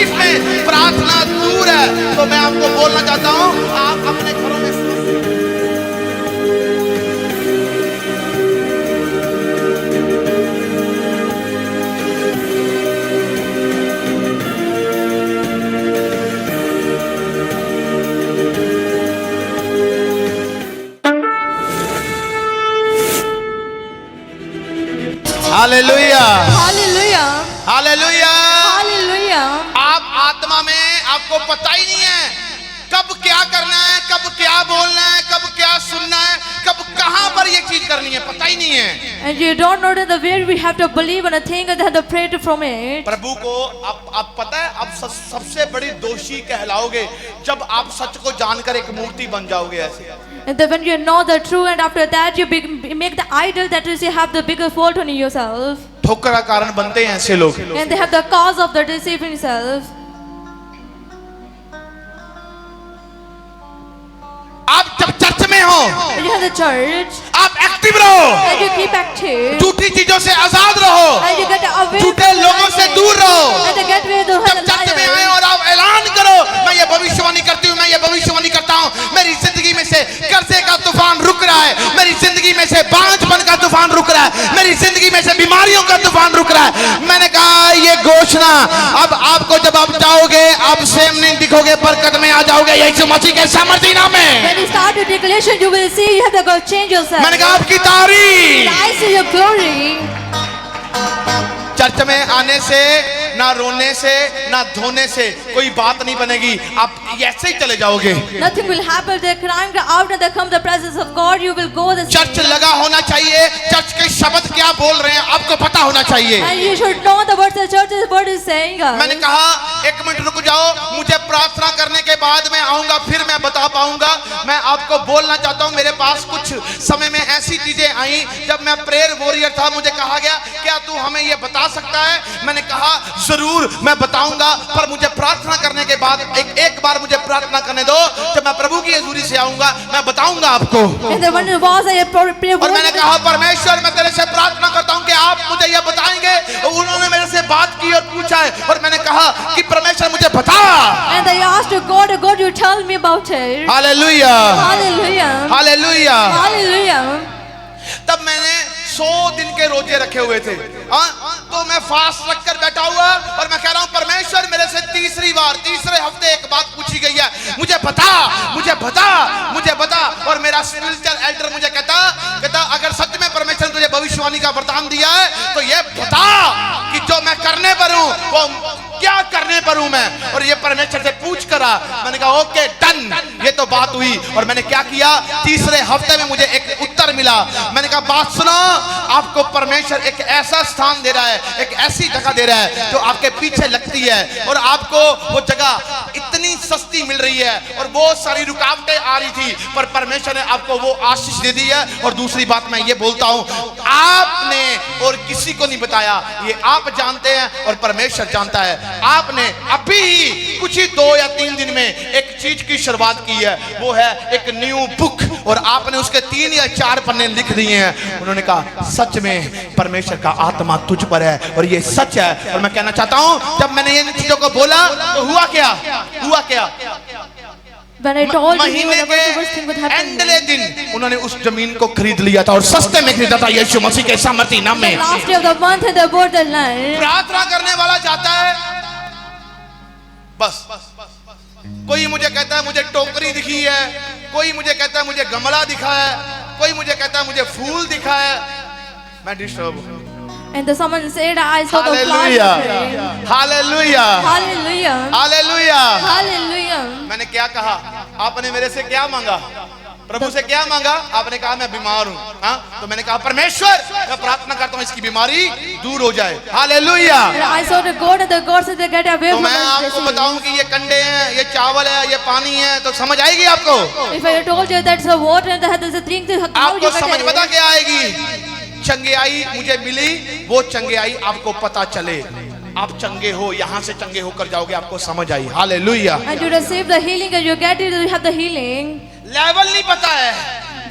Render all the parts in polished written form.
Life में प्रार्थना दूर है, तो मैं आपको बोलना चाहता हूं, आप अपने घरों में हालेलुया, हालेलुया, हालेलुया, हालेलुया। आप आत्मा में आपको पता ही नहीं है कब क्या करना है, कब क्या बोलना है, कब क्या सुनना है, कब कहां पर ये चीज करनी है, पता ही नहीं है। And you don't know that the way we have to believe on a thing and have to pray from it. प्रभु को आप पता है, आप सबसे बड़ी दोषी कहलाओगे जब आप सच को जानकर एक मूर्ति बन जाओगे ऐसे। And then when you know the truth, and after that you make the idol, that is, you have the bigger fault on yourself. ठोकर का कारण बनते हैं ऐसे लोग। And they have the cause of the deceiving self. आप जब church में हो, And you have the church, आप एक्टिव रहो, and you keep active, झूठी चीजों से आजाद रहो, and you get away झूठे from लोगों से lying, दूर रहो। and you get rid of जब the चर्च में आए liars. और आप ऐलान करो, मैं ये भविष्यवाणी करती हूँ, मैं ये भविष्यवाणी करता हूँ, मेरी जिंदगी में से कर्जे का तूफान रुक रहा है, मेरी जिंदगी में से बांझपन का तूफान रुक रहा है, मेरी जिंदगी में से बीमारियों का तूफान रुक रहा है। मैंने कहा ये घोषणा अब आपको, जब आप जाओगे आप सेम नहीं दिखोगे, बरकत में आ जाओगे यीशु मसीह के सामर्थी नाम में। When you start the declaration, you will see you have to go change yourself. मैंने कहा आपकी तारीफ। I see your glory. Church में आने से ना रोने से ना धोने से कोई बात नहीं बनेगी, आप ऐसे ही चले जाओगे। Nothing will happen. They're crying out and they come the presence of God. You will go the same. Church लगा होना चाहिए, चर्च के शब्द क्या बोल रहे हैं आपको पता होना चाहिए। And you should know the words the church's word is saying. मैंने कहा एक मिनट रुक जाओ, मुझे प्रार्थना करने के बाद मैं आऊंगा, फिर मैं बता पाऊंगा। मैं आपको बोलना चाहता हूं, मेरे पास कुछ समय में ऐसी चीजें आई जब मैं प्रेयर वॉरियर था, मुझे कहा गया क्या तू हमें ये बता सकता है? मैंने कहा जरूर मैं बताऊंगा, पर मुझे प्रार्थना करने के बाद एक बार मुझे प्रार्थना करने दो, जब मैं प्रभु की हजूरी से आऊंगा मैं बताऊंगा आपको। और मैंने कहा परमेश्वर मैं तेरे से प्रार्थना करता हूं कि आप मुझे ये बताएंगे। उन्होंने मेरे से बात की और पूछा है, और मैंने कहा कि परमेश्वर मुझे बता। And they asked God, you tell me about it. Hallelujah, hallelujah, hallelujah, hallelujah. तब मैंने 100 दिन के रोजे रखे हुए थे, तो मैं फास्ट रखकर बैठा हुआ और मैं कह रहा हूं परमेश्वर मेरे से तीसरे हफ्ते एक बात पूछी गई है, मुझे बता, मुझे बता, मुझे बता। और मेरा स्पिरिचुअल एल्डर मुझे कहता अगर सच में परमेश्वर तुझे भविष्यवाणी का वरदान दिया है तो ये बता कि जो मैं करने पर हूं वो क्या करने पर हूं मैं। और ये परमेश्वर से पूछ करा। मैंने कहा ओके डन, ये तो बात हुई। और मैंने क्या किया, तीसरे हफ्ते में मुझे एक उत्तर मिला। मैंने कहा बात सुनो, आपको परमेश्वर एक ऐसा स्थान दे रहा है, एक ऐसी जगह दे रहा है जो आपके पीछे लगती है, और आपको वो जगह इतनी सस्ती मिल रही है और बहुत सारी रुकावटें आ रही थी, पर परमेश्वर ने आपको वो आशीष दे दी है। और दूसरी बात मैं ये बोलता हूं, आपने और किसी को नहीं बताया, ये आप जानते हैं और परमेश्वर जानता है। आपने अभी कुछ ही 2 या 3 दिन में एक चीज की शुरुआत की है, वो है एक न्यू बुक, और आपने उसके 3 या 4 पन्ने लिख दिए हैं। उन्होंने कहा सच में परमेश्वर का आत्मा तुझ पर है, और ये सच है। और मैं कहना चाहता हूं जब मैंने इन चीजों को बोला तो हुआ क्या, हुआ क्या? महीने के एंडले दिन उन्होंने उस जमीन को खरीद लिया था, और सस्ते में खरीदा था यीशु मसीह के सामर्थी नाम में। प्रार्थना करने वाला जाता है, बस कोई मुझे कहता है मुझे टोकरी दिखी है, कोई मुझे कहता है मुझे गमला दिखा है, कोई मुझे कहता है मुझे फूल दिखा है, मैं डिस्टर्ब हूं। And the someone said, I saw the Hallelujah, Hallelujah, Hallelujah, Hallelujah, Hallelujah. मैंने क्या कहा, आपने मेरे से क्या मांगा, प्रभु से क्या मांगा? आपने कहा मैं बीमार हूँ। हाँ, तो मैंने कहा परमेश्वर मैं प्रार्थना करता हूँ इसकी बीमारी दूर हो जाए। Hallelujah. I saw the God and the God said they get away तो from मैं आपको us. बताऊं कि ये कंडे हैं, ये चावल है, ये पानी है, तो समझ आएगी आपको? If I told you that's a water and that's a drink, how आपको you समझ get पता it? क्या आएगी? चंगेयाई मुझे मिली, वो चंगेयाई आपको पता चले, आप चंगे हो, यहाँ से चंगे होकर जाओगे, आपको समझ आई। Hallelujah. And you receive the healing and you get it, you have the healing. Level नहीं पता है,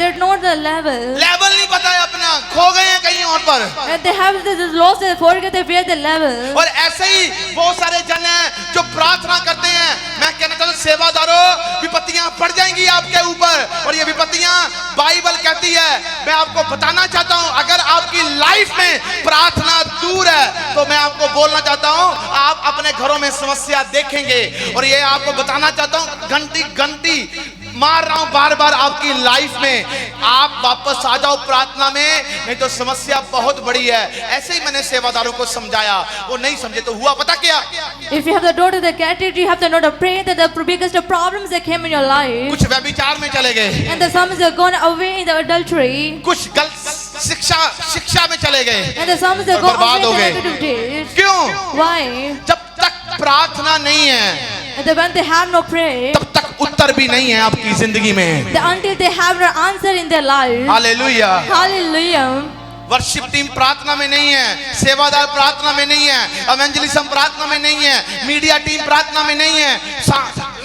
they know the level. Level नहीं पता है अपना, खो गए हैं कहीं और पर। And they have this lost, they forget they where the level. और ऐसे ही बहुत सारे जन हैं जो प्रार्थना करते हैं। मैं कहना चाहता हूं सेवादारों, विपत्तियां पड़ जाएंगी आपके ऊपर, और ये विपत्तियां बाइबल कहती है। मैं आपको बताना चाहता हूं, अगर आपकी लाइफ में प्रार्थना दूर है तो मैं आपको बोलना चाहता हूं, आप अपने घरों में समस्या देखेंगे। और ये आपको बताना चाहता हूं, घंटी मार रहा हूं बार बार आपकी लाइफ में, आप वापस आ जाओ प्रार्थना में, नहीं तो समस्या बहुत बड़ी है। ऐसे ही मैंने सेवादारों को समझाया, वो नहीं समझे तो हुआ पता क्या? If you have the door to the category, you have to know to pray that the biggest problems that came in your life. कुछ व्यभिचार में चले गए, And the some are gone away in the adultery. कुछ गलत शिक्षा में चले गए, And the some are और gone बर्बाद हो away गए। in the negative deeds. क्यों? Why? जब तक प्रार्थना नहीं है And when they have no prayer, तब तक उत्तर भी नहीं है आपकी जिंदगी में। until they have no answer in their life. Hallelujah. Hallelujah. Worship team प्रार्थना में नहीं है, सेवादार प्रार्थना में नहीं है, एवेंजलिज्म प्रार्थना में नहीं है, मीडिया टीम प्रार्थना में नहीं है,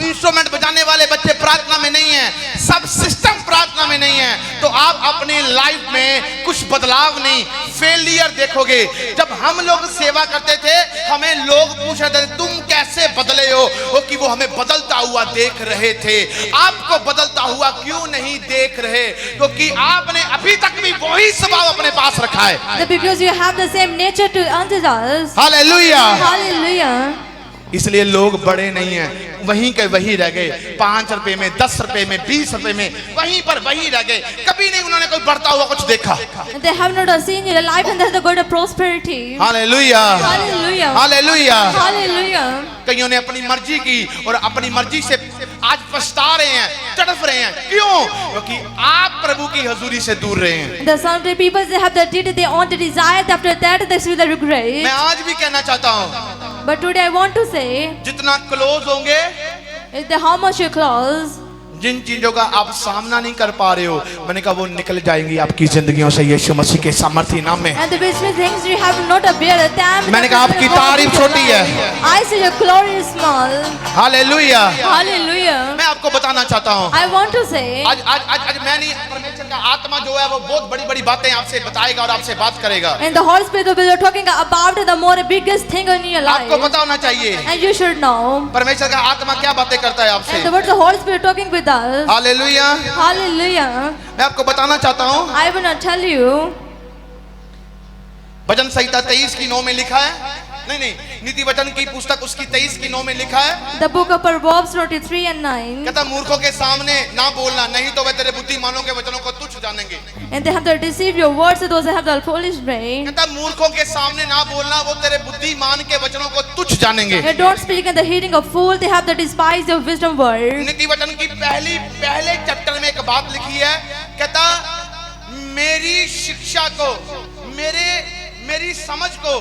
इंस्ट्रूमेंट बजाने वाले बच्चे प्रार्थना में नहीं है, सब सिस्टम प्रार्थना में नहीं है, तो आप अपनी लाइफ में कुछ बदलाव नहीं, फेलियर देखोगे। जब हम लोग सेवा करते थे, हमें लोग पूछ रहे थे तुम कैसे बदले हो, वो कि वो हमें बदलता हुआ देख रहे थे। आपको बदलता हुआ क्यों नहीं देख रहे? क्योंकि आपने अभी तक भी वही स्वभाव अपने पास रखा है। Because you have the same nature to unto us. Hallelujah. Hallelujah. इसलिए लोग बड़े नहीं हैं, वहीं के वही रह गए, 5 रुपए में, 10 रुपए में, 20 रुपए में, वहीं पर वही रह गए। कभी नहीं उन्होंने कोई बढ़ता हुआ कुछ देखा। And they have not seen your life and that's the God of prosperity. Hallelujah, Hallelujah. Hallelujah. Hallelujah. कईयों ने अपनी मर्जी की और अपनी मर्जी से आज पछता रहे हैं, तड़फ रहे हैं। क्यों? क्योंकि आप प्रभु की हजूरी से दूर रहे हैं। The some people they have the deed they want to desire after that they will regret. मैं आज भी कहना चाहता हूँ, But today I want to say, जितना क्लोज होंगे, is the how much you close, जिन चीजों का आप सामना नहीं कर पा रहे हो, मैंने कहा वो निकल जाएंगी आपकी जिंदगियों से यीशु मसीह के सामर्थी नाम में। and the business things you have not a bear a time. मैंने कहा आपकी तारीफ छोटी है। I say your glory is small. Hallelujah. Hallelujah. मैं आपको बताना चाहता हूँ, I want to say, आज आज आज आज मैं नहीं, परमेश्वर का आत्मा जो है वो बहुत बड़ी बड़ी बातें आपसे बताएगा और आपसे बात करेगा। and the Holy Spirit will be talking about the more biggest thing in your life. आपको पता होना चाहिए And you should know. परमेश्वर का आत्मा क्या बातें करता है And आपसे। the words the Holy Spirit talking with us. Hallelujah. Hallelujah. मैं आपको बताना चाहता हूँ, I will not tell you. भजन संहिता 23 की 9 में लिखा है, नहीं, नीति वचन की पुस्तक उसकी 23 की 9 में लिखा है, The book of Proverbs 23 and 9. कहता मूर्खों के सामने ना बोलना, नहीं तो वे तेरे बुद्धिमानों के वचनों को तुच्छ जानेंगे। And they have to deceive your words to those that have the foolish brain. कहता मूर्खों के सामने ना बोलना, वो तेरे बुद्धिमान के वचनों को तुच्छ जानेंगे। And don't speak in the hearing of fool, they have to despise your wisdom word. नीति वचन की पहले चैप्टर में एक बात लिखी है, कहता मेरी शिक्षा को, मेरी समझ को,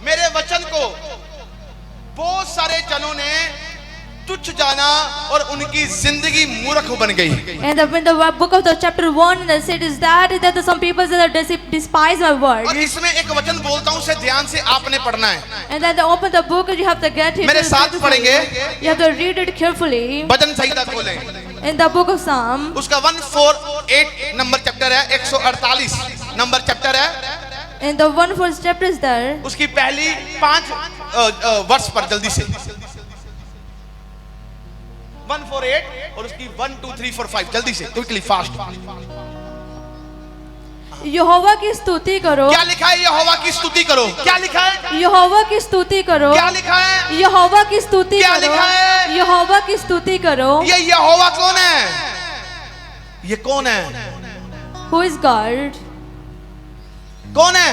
मेरे वचन को बहुत सारे जनों ने तुच्छ जाना और उनकी जिंदगी मूर्ख बन गई। And in the book of the chapter 1, the said is that some people that despise my word. और इसमें एक वचन बोलता हूँ, उसे ध्यान से आपने पढ़ना है। And then they open the book and you have to get it. मेरे साथ पढ़ेंगे। You have to read it carefully. भजन संहिता खोलें, In the book of Psalm, उसका 148 नंबर चैप्टर है, 148 नंबर चैप्टर है, in the 1 chapter is there. उसकी पहली 5 वर्ष पर जल्दी से 148 और उसकी 1 2 3 4 5 जल्दी से, क्विकली फास्ट। यहोवा की स्तुति करो। क्या लिखा है? यहोवा की स्तुति करो। क्या लिखा है? यहोवा की स्तुति करो। क्या लिखा है? यहोवा की स्तुति क्या करो। लिखा है? यहोवा की स्तुति करो। ये यहोवा कौन है? ये कौन है? Who is God? कौन है?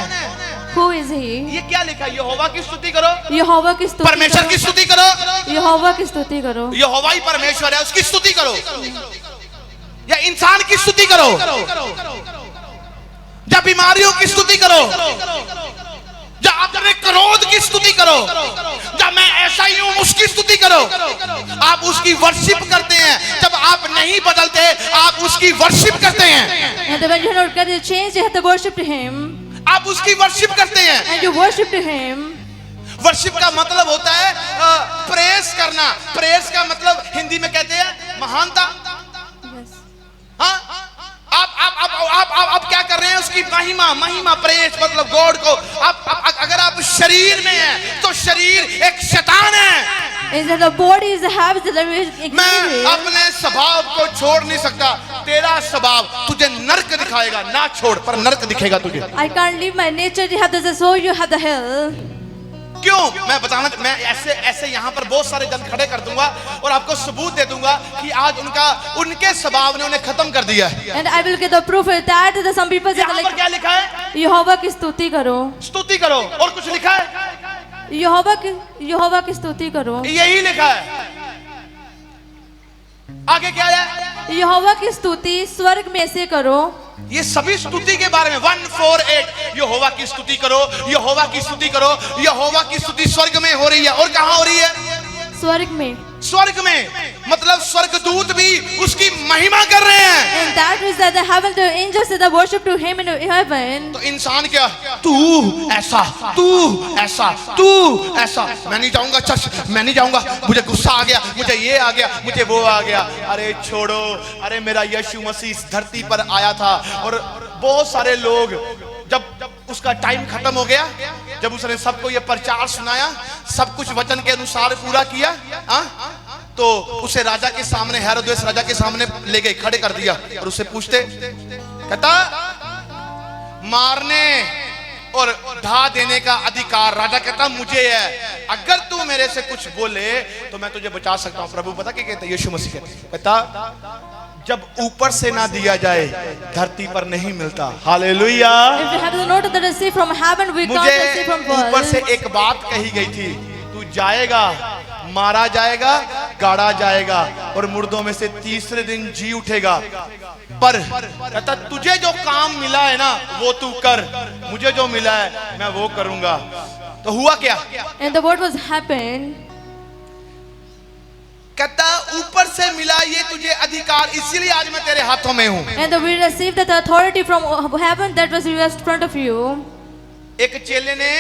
Who is he? ये क्या लिखा है? यहोवा की स्तुति करो, यहोवा की स्तुति परमेश्वर की करो। स्तुति करो। यहोवा की स्तुति करो। यहोवा ही परमेश्वर है, उसकी स्तुति करो। या इंसान की स्तुति करो, या बीमारियों की स्तुति करो, या अपने क्रोध की स्तुति करो, या मैं ऐसा ही हूं उसकी स्तुति करो। आप उसकी वर्शिप करते हैं। जब आप नहीं बदलते, आप उसकी वर्शिप करते हैं। And when you have not got the change, you have to worship to him. आप उसकी वर्शिप करते हैं। And you worship to him. Worship का मतलब होता है प्रेस करना। प्रेस का मतलब हिंदी में कहते हैं महानता। Yes. हाँ, आप क्या कर रहे हैं? उसकी महिमा प्रेस मतलब गॉड को अगर आप शरीर में हैं तो शरीर एक शैतान है। Is that the body is the habit that we मैं अपने स्वभाव को छोड़ नहीं सकता। तेरा स्वभाव तुझे नर्क दिखाएगा, ना छोड़ पर नर्क दिखेगा तुझे। I can't leave my nature. You have the soul, you have the hell. क्यों? मैं ऐसे यहाँ पर बहुत सारे जन खड़े कर दूंगा और आपको सबूत दे दूंगा कि आज उनके स्वभाव ने उन्हें खत्म कर दिया है। And I will get the proof of that some people say यहाँ पर क्या लिखा है? यहोवा की स्तुति करो। स्तुति करो। और कुछ लिखा है? यहोवा की स्तुति करो। यही लिखा है। आगे क्या है? यहोवा की स्तुति स्वर्ग में से करो। ये सभी स्तुति के बारे में 148 यहोवा की स्तुति करो, यहोवा की स्तुति करो। यहोवा की स्तुति स्वर्ग में हो रही है। और कहाँ हो रही है? स्वर्ग में। स्वर्ग में मतलब स्वर्गदूत भी उसकी महिमा कर रहे हैं। And that is that the heaven, the angels that worship to him in heaven. तो इंसान क्या? तू ऐसा, तू ऐसा, तू ऐसा। मैं नहीं जाऊंगा चर्च, मैं नहीं जाऊंगा, मुझे गुस्सा आ गया, मुझे ये आ गया, मुझे वो आ गया। अरे छोड़ो, अरे मेरा यीशु मसीह इस धरती पर आया था और बहुत सारे लोग जब उसका टाइम खत्म हो गया, जब उसने सबको ये प्रचार सुनाया, सब कुछ वचन के अनुसार पूरा किया, तो उसे राजा के सामने, हेरोदेस राजा के सामने ले गए, खड़े कर दिया और उससे पूछते, कहता मारने और ढा देने का अधिकार राजा कहता मुझे है, अगर तू मेरे से कुछ बोले तो मैं तुझे बचा सकता हूं। प्रभु पता क्या कहते? यीशु मसीह कहता जब ऊपर से ना दिया जाए धरती पर नहीं मिलता। हालेलुया। मुझे ऊपर से एक बात कही गई थी, तू जाएगा, मारा जाएगा, गाड़ा जाएगा और मुर्दों में से तीसरे दिन जी उठेगा। पर कहता तुझे जो काम मिला है ना वो तू कर, मुझे जो मिला है मैं वो करूंगा। तो हुआ क्या? And what was happened? कहता ऊपर से मिला ये तुझे अधिकार, इसीलिए आज मैं तेरे हाथों में हूँ। And we received the authority from heaven that was in front of you. एक चेले ने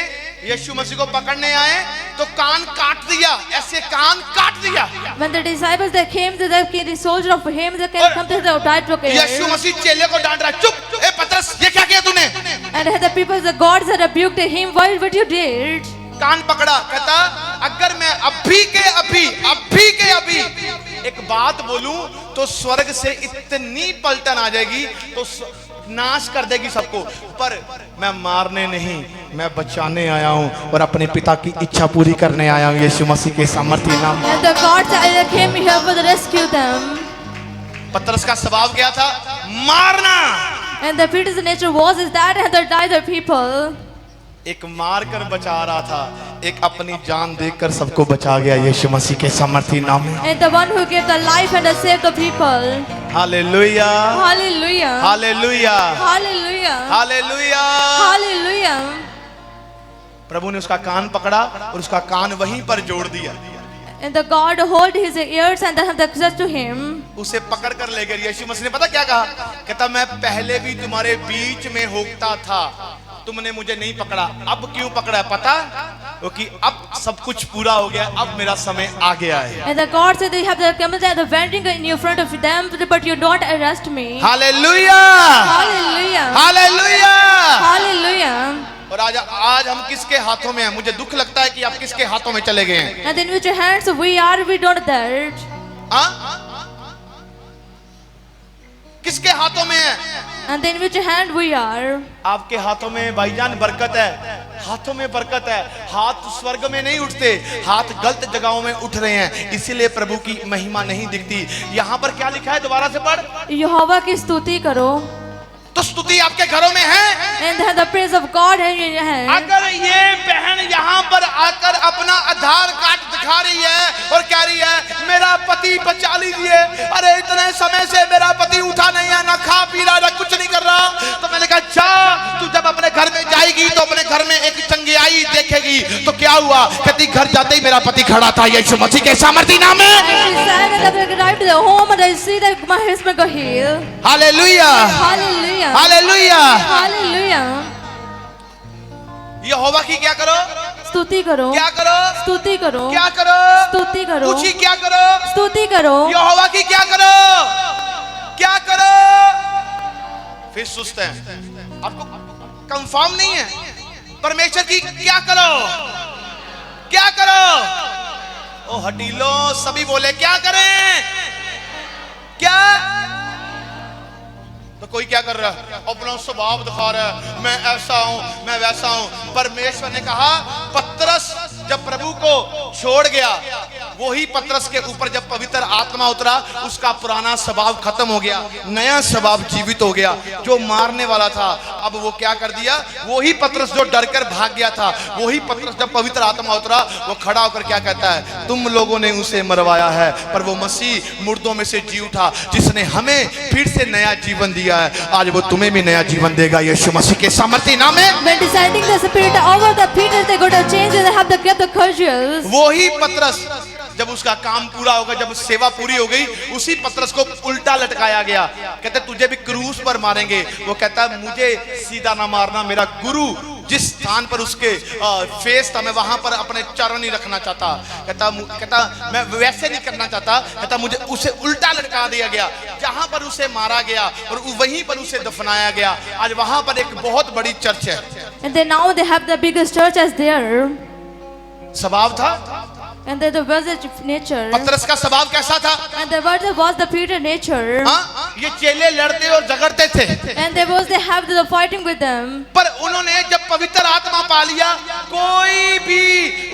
यीशु मसीह को पकड़ने आए तो कान काट दिया, ऐसे कान काट दिया। When the disciples that came to the soldier of him that came come to the died broken. यीशु मसीह चेले को डांट रहा है, चुप, ए पतरस ये क्या किया तूने? And the people, the gods had rebuked him, why what you did? कान पकड़ा, कहता अगर मैं अभी के अभी एक बात बोलूं तो स्वर्ग से इतनी पलटन आ जाएगी तो नाश कर देगी सबको, पर मैं मारने नहीं, मैं बचाने आया हूं और अपने पिता की इच्छा पूरी करने आया हूं यीशु मसीह के सामर्थ्य नाम में। And the gods came here for the rescue them. पतरस का स्वभाव क्या था? मारना। And the Peter's nature was is that and the die the people. एक मार कर बचा रहा था, एक अपनी जान देकर सबको बचा गया यीशु मसीह के सामर्थ्य नाम में। And the one who gave the life and saved the people. Hallelujah, hallelujah, hallelujah, hallelujah, hallelujah, hallelujah. प्रभु ने उसका कान पकड़ा और उसका कान वहीं पर जोड़ दिया। And the God hold his ears and have the access to him. उसे पकड़ कर ले गए। यीशु मसीह ने पता क्या कहा? कहता मैं पहले भी तुम्हारे बीच में होता था, तुमने मुझे नहीं पकड़ा। अब क्यों पकड़ा है पता? क्योंकि अब सब कुछ पूरा हो गया, अब मेरा समय आ गया है। And the God said they have the camels and the vending in your front of them, but you don't arrest me. Hallelujah, hallelujah, hallelujah, hallelujah. और आज हम किसके हाथों में हैं? मुझे दुख लगता है कि आप किसके हाथों में चले गए हैं। And in which hands we are, we don't that. किसके हाथों में है? And in which hand we are? आपके हाथों में भाईजान बरकत है, हाथों में बरकत है। हाथ स्वर्ग में नहीं उठते, हाथ गलत जगहों में उठ रहे हैं, इसीलिए प्रभु की महिमा नहीं दिखती। यहाँ पर क्या लिखा है? दोबारा से पढ़। यहोवा की स्तुति करो। तो स्तुति आपके घरों में है। And the praise of God in your hand. अगर ये बहन यहाँ पर आकर अपना आधार कार्ड दिखा रही है और कह रही है मेरा पति बचा लीजिए, अरे इतने समय से मेरा पति उठा नहीं है, ना खा पी रहा, ना कुछ नहीं कर रहा, तो मैंने कहा जा, तू जब अपने घर में जाएगी तो अपने घर में एक चंगियाई देखेगी। तो क्या हुआ? कहती घर जाते ही मेरा पति खड़ा था यीशु मसीह के सामर्थ्य नाम में। Hallelujah, hallelujah, hallelujah, hallelujah. यहोवा की क्या करो? स्तुति करो। क्या करो? स्तुति करो। क्या करो? स्तुति करो। पूछी क्या करो? स्तुति करो। यहोवा की क्या करो? क्या करो? फिर सुस्त है। आपको कंफर्म नहीं है परमेश्वर की क्या करो, क्या करो। ओ हटीलो, सभी बोले क्या करें, क्या। तो कोई क्या कर रहा है, अपना स्वभाव दिखा रहा है, मैं ऐसा हूं, मैं वैसा हूं। परमेश्वर ने कहा, पतरस जब प्रभु को छोड़ गया, वही पतरस के ऊपर जब पवित्र आत्मा उतरा, उसका पुराना स्वभाव खत्म हो गया, नया स्वभाव जीवित हो गया। जो मारने वाला था, अब वो क्या कर दिया, वही पतरस जो डरकर भाग गया था, वही पतरस जब पवित्र आत्मा उतरा, वो खड़ा होकर क्या कहता है, तुम लोगों ने उसे मरवाया है, पर वो मसीह मुर्दों में से जी उठा, जिसने हमें फिर से नया जीवन दिया है। आज वो तुम्हें भी नया जीवन देगा, यीशु मसीह के सामर्थ्य नाम में। When deciding the spirit over the Peter, they got to change and they have to get the courageous. वही पतरस जब उसका काम पूरा होगा, जब सेवा पूरी हो गई, उसी पतरस को उल्टा लटकाया गया। कहते तुझे भी क्रूस पर मारेंगे। वो कहता मुझे सीधा ना मारना, मेरा गुरु जिस स्थान पर उसके फेस था, मैं वहां पर अपने चरण नहीं रखना चाहता। कहता मैं वैसे नहीं करना चाहता। कहता मुझे उसे उल्टा लटका दिया गया, जहां पर उसे मारा गया और वहीं पर उसे दफनाया गया। आज वहां पर एक बहुत बड़ी चर्च है। And then now they have the biggest church as there. स्वभाव था, And then there was a nature. पतरस का स्वभाव कैसा था? And there was the Peter nature. हाँ, ये चेले लड़ते और झगड़ते थे। And there was they have the fighting with them. पर उन्होंने जब पवित्र आत्मा पा लिया, कोई भी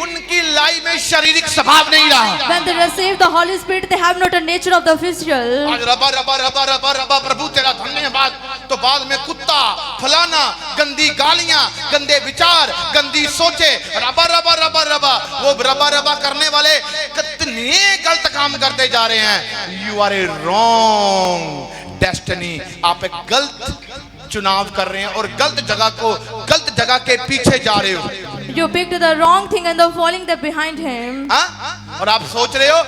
उनकी लाइफ में शारीरिक स्वभाव नहीं रहा। When they receive the Holy Spirit, they have not a nature of the physical. आज रबा रबा रबा रबा रबा प्रभु तेरा धन्यवाद, तो बाद में कुत्ता फलाना, गंदी गालियां, गंदे विचार, गंदी सोचे, रबा रबा रबा रबा, वो रबा रबा करने वाले कितने गलत काम करते जा रहे हैं। You are a wrong destiny, आप एक गलत चुनाव कर रहे हैं और गलत जगह के पीछे जा रहे हो। You picked the wrong thing and they're falling there behind him. हाँ? और आप सोच रहे हो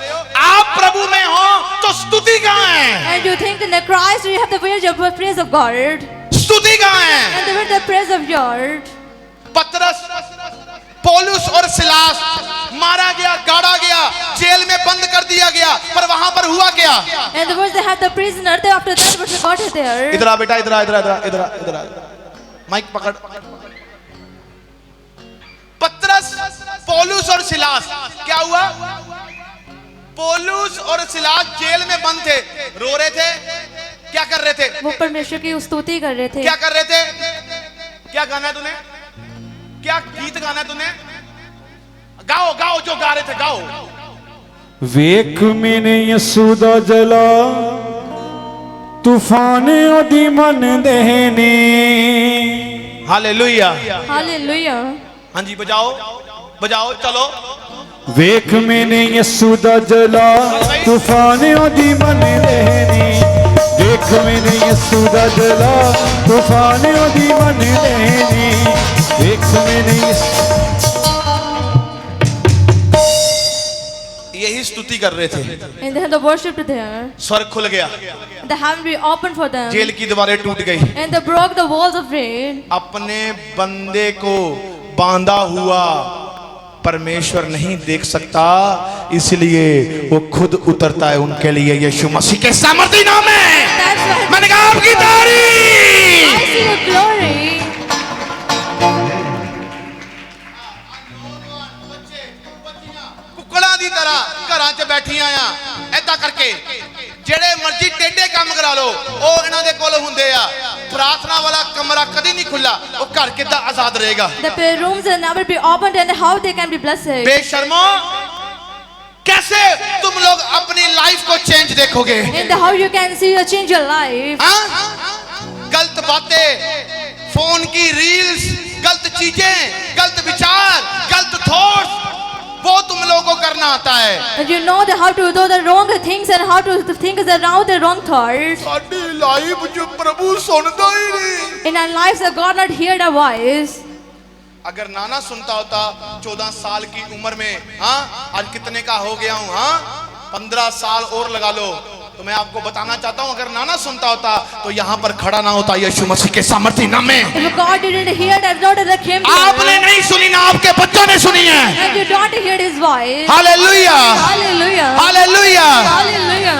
आप प्रभु में हो तो स्तुति कहाँ है? And you think in the Christ you have the praise of God. स्तुति कहाँ है? And the praise of God. पतरस, पौलुस और सिलास मारा गया, गाड़ा गया, जेल में बंद कर दिया गया, पर वहां पर हुआ क्या? And the words they have the prisoner there after that but got it there. इधर आ बेटा, इधर आ, इधर आ, इधर आ, इधर आ, माइक पकड़। पतरस, पौलुस और सिलास, क्या हुआ? पौलुस और सिलास जेल में बंद थे, रो रहे थे, क्या कर रहे थे? वो परमेश्वर की स्तुति कर रहे थे। क्या कर रहे थे? क्या गाना है तूने? क्या गीत गाना है तूने? गाओ गाओ, जो गा रहे थे गाओ। वेख मैंने यसू दा जला, तूफान ओदी मन देने। Hallelujah, hallelujah. हाँ जी, बजाओ बजाओ, चलो। वेख मैंने यसू दा जला, तूफान ओदी मन देने। वेख मैंने यसू दा जला, तूफान ओदी मन देने। वेख मैंने यही स्तुति कर रहे थे। And they had the worship there. स्वर्ग खुल गया, The heaven be opened for them. Jail की दीवारें टूट गई। And they broke the walls of rain. अपने बंदे को बांधा हुआ परमेश्वर नहीं देख सकता, इसलिए वो खुद उतरता है उनके लिए। यीशु मसीह के सामर्थ्य नाम में That's why मैंने कहा आपकी तारीफ। I see your glory. कुकड़ा दी तरह घरां च बैठियां आ, ऐदा करके ਜਿਹੜੇ ਮਰਜ਼ੀ ਟੇਡੇ ਕੰਮ ਕਰਾ ਲੋ, ਉਹ ਇਹਨਾਂ ਦੇ ਕੋਲ ਹੁੰਦੇ ਆ। ਪ੍ਰਾਰਥਨਾ ਵਾਲਾ ਕਮਰਾ ਕਦੀ ਨਹੀਂ ਖੁੱਲਾ, ਉਹ ਘਰ ਕਿੱਦਾਂ ਆਜ਼ਾਦ ਰਹੇਗਾ? The prayer rooms will never be opened and how they can be blessed. बेशर्मो, कैसे तुम लोग अपनी लाइफ को चेंज देखोगे? And how you can see you change your life. हाँ? गलत बातें, फोन की रील्स, गलत चीजें, गलत विचार, गलत थॉट्स, वो तुम लोगों को करना आता है। And you know how to do the wrong things and how to think around the wrong thoughts. Sari life जो प्रभु सुनता ही नहीं। In our lives, that God not hear our voice. अगर नाना सुनता होता 14 साल की उम्र में, हाँ आज कितने का हो गया हूँ, हाँ 15 साल और लगा लो, तो मैं आपको बताना चाहता हूँ, अगर नाना सुनता होता तो यहाँ पर खड़ा ना होता यीशु मसीह के सामर्थ्य नाम में। If God didn't hear that, not that came to आपने नहीं सुनी ना, आपके बच्चों ने सुनी है। and you don't hear His voice. Hallelujah, Hallelujah. Hallelujah. Hallelujah.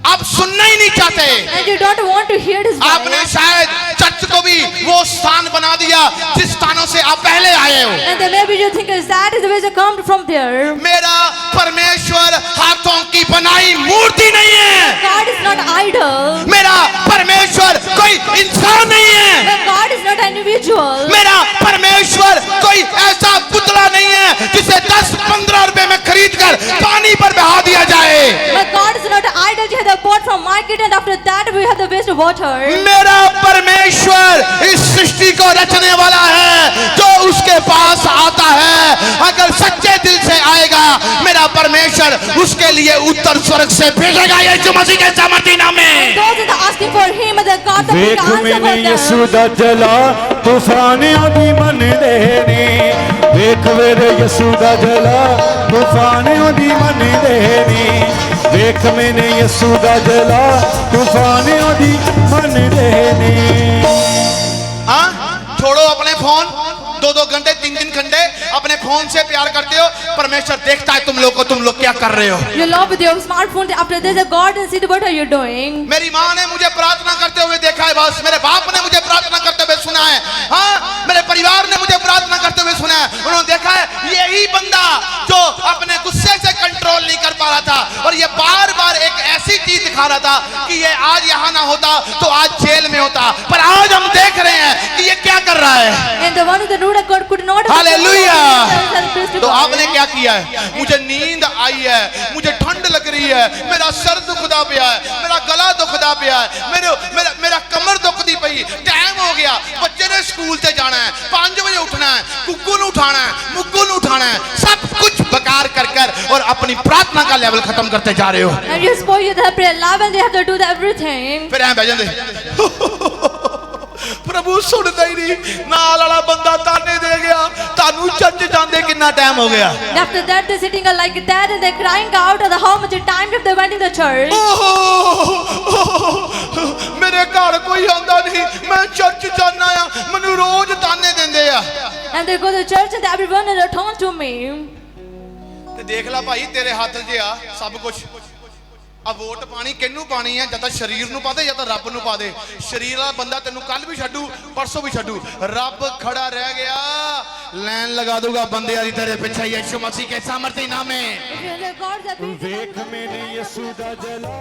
आप सुनना ही नहीं चाहते। and you don't want to hear his आपने voice. शायद चर्च को भी वो स्थान बना दिया जिस स्थानों से आप पहले आए हो। And then maybe you think that is the way you come from there. मेरा परमेश्वर हाथों की बनाई मूर्ति नहीं है। God is not idol. मेरा परमेश्वर कोई इंसान नहीं है। But God is not an individual. मेरा परमेश्वर कोई ऐसा पुतला नहीं है जिसे 10-15 रुपए में खरीद कर पानी पर बहा दिया जाए। But God is not an idol. You have the pot from market and after that we have the waste water. मेरा परमेश्वर इस सृष्टि को रचने वाला है। जो उसके पास आता है अगर सच्चे दिल से आएगा, मेरा परमेश्वर उसके लिए उत्तर स्वर्ग से भेजेगा। यीशु मसीह के सामर्थी नाम में। Those that are asking for him and the God that will ਵੇਖ answer ਮੈਨੇ for ਯਿਸੂ them. ਦਾ ਜਲਾ ਤੂਫਾਨਾਂ ਦੀ ਮੰਨਦੇ ਨੇ ਵੇਖ ਮੇਰੇ ਯਿਸੂ ਦਾ ਜਲਾ ਤੂਫਾਨਾਂ ਦੀ ਮੰਨਦੇ ਨੇ ਵੇਖ ਮੈਨੇ ਯਿਸੂ ਦਾ ਜਲਾ ਤੂਫਾਨਾਂ ਦੀ ਮੰਨਦੇ ਨੇ हाँ? छोड़ो अपने फोन, 2-2 घंटे 3-3 घंटे अपने फोन से प्यार करते हो। परमेश्वर देखता है तुम लोग को, तुम लोग क्या कर रहे हो। You love with your smartphone. After this, the God and see what are you doing? मेरी माँ ने मुझे प्रार्थना करते हुए देखा है, बस मेरे बाप ने मुझे प्रार्थना करते हुए सुना है। हाँ, मेरे परिवार ने मुझे प्रार्थना करते हुए सुना है। उन्होंने देखा है यही बंदा जो अपने गुस्से से कंट्रोल नहीं कर पा रहा था और ये बार बार एक ऐसी चीज दिखा रहा था कि ये आज यहाँ ना होता तो आज जेल में होता, पर आज हम देख रहे हैं कि ये क्या कर रहा है। And the one who the Lord of God could not. Hallelujah. तो तो आपने क्या किया है? मुझे नींद आई है, मुझे ठंड लग रही है, मेरा सर दुखदा पिया है, मेरा गला दुखदा पिया है, मेरा कमर दुखदी पई, टाइम हो गया, बच्चे ने स्कूल से जाना है, 5 बजे उठना है, कुक्कू ने उठाना है, मुक्कू ने उठाना है, सब कुछ बेकार कर और अपनी प्रार्थना का लेवल खत्म करते जा रहे हो। And you spoil the prayer life and they have to do the everything. फिर ऐ बह जांदे प्रभु सुनदा ही नहीं, नाल वाला बंदा ताने दे गया, तानू चर्च जांदे कितना टाइम हो गया। And after that they're sitting like that and they're crying out at how much time if they went in the church. मेरे घर कोई आंदा नहीं, मैं चर्च जाना आ, मैनू रोज ताने देंदे आ। And they go to church and everyone is return to me. ते देख ला भाई तेरे हाथ च आ सब कुछ। अब वोट पानी किन्नू पानी है, या तो शरीर नू पा दे या तो रब नू पा दे। शरीर वाला बंदा तेनू कल भी छड्डू, परसों भी छड्डू, रब खड़ा रह गया, लाइन लगा दूंगा बंदे यारी तेरे पीछे यीशु मसीह के सामर्थी नाम में। If you're the God that ਵੇਖ ਮੈਨੇ ਯਿਸੂ ਦਾ ਜਲਾ